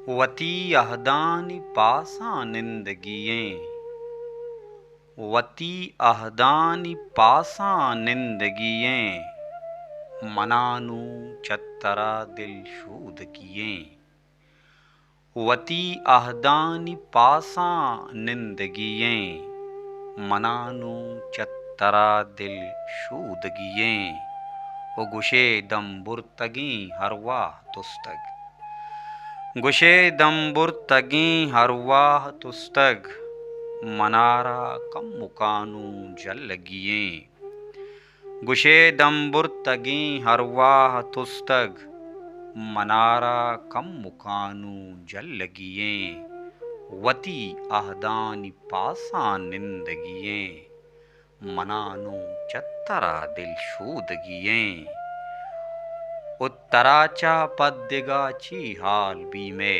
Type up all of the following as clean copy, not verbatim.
वती अहदानी पासा निंदगियें, वती अहदानी पासा निंदगियें, मनानू चत्तरा दिल शूद कियें। वती अहदानी पासा निंदगियें, मनानू चत्तरा दिल शूद गियें। ओ गुशे दम बुरतगी हरवाह तुस्तग, गुशे दम बुरतगी हरवाह तुस्तग, मनारा कम मुकानू जल गियें। गुशे दम बुरतगी हरवाह तुस्तग, मनारा कम मुकानू जल गियें। वती अहदानी पासा निंदगियें, मनानू चत्तरा दिल शूद गियें। उत्तराचा पद्दिगाची हाल बीमे,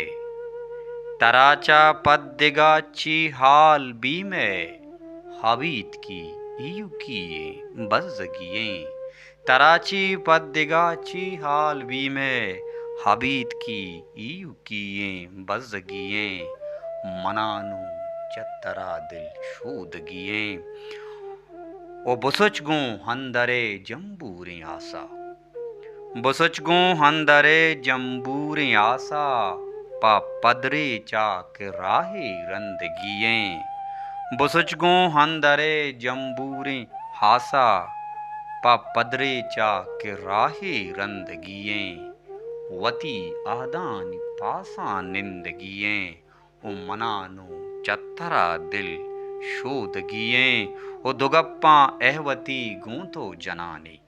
तराचा पद्दिगाची हाल बीमे, हबीत की इयु किए बज़गियें। तराची पद्दिगाची हाल बीमे, हबीत की इयु किए बज़गियें, मनानू चत्तरा दिल शूद गियें। ओ बुसुचगूं हंदरे जंबूरें आसा, बुसुचगूं हंदरे जंबूरें आसा, पा पदरे चाक राहे रंदगियें। बुसुचगूं हंदरे जंबूरें हासा, पा पदरे चाक राहे रंदगियें। वती अहदानी पासा निंदगियें, ओ मनानू चत्तरा दिल शूद गियें। ओ दुगप्पा एहवती गूंतो जनानी,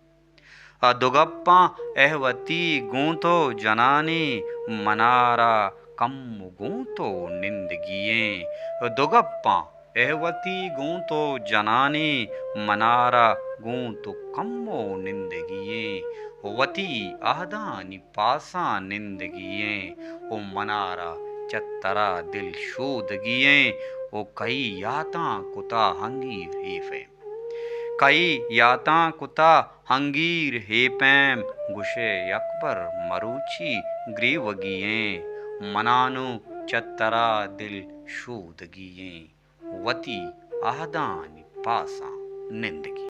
दुगप्पा एहवती गूंतो जनानी, मनारा कम गूंतो निंदगियें। दुगप्पा एहवती गूंतो जनानी, मनारा गूंतो कम्मो निंदगियें। वती अहदानी पासा निंदगियें, ओ मनारा चत्तरा दिल शूद गियें। ओ कई याता कुता हंगीर हेफे, कई याता कुता हंगीर हेपैम, गुशे अकबर मरूची ग्रीव गियें, मनानू चत्तरा दिल शूद गियें। वती अहदानी पासा निंदगी।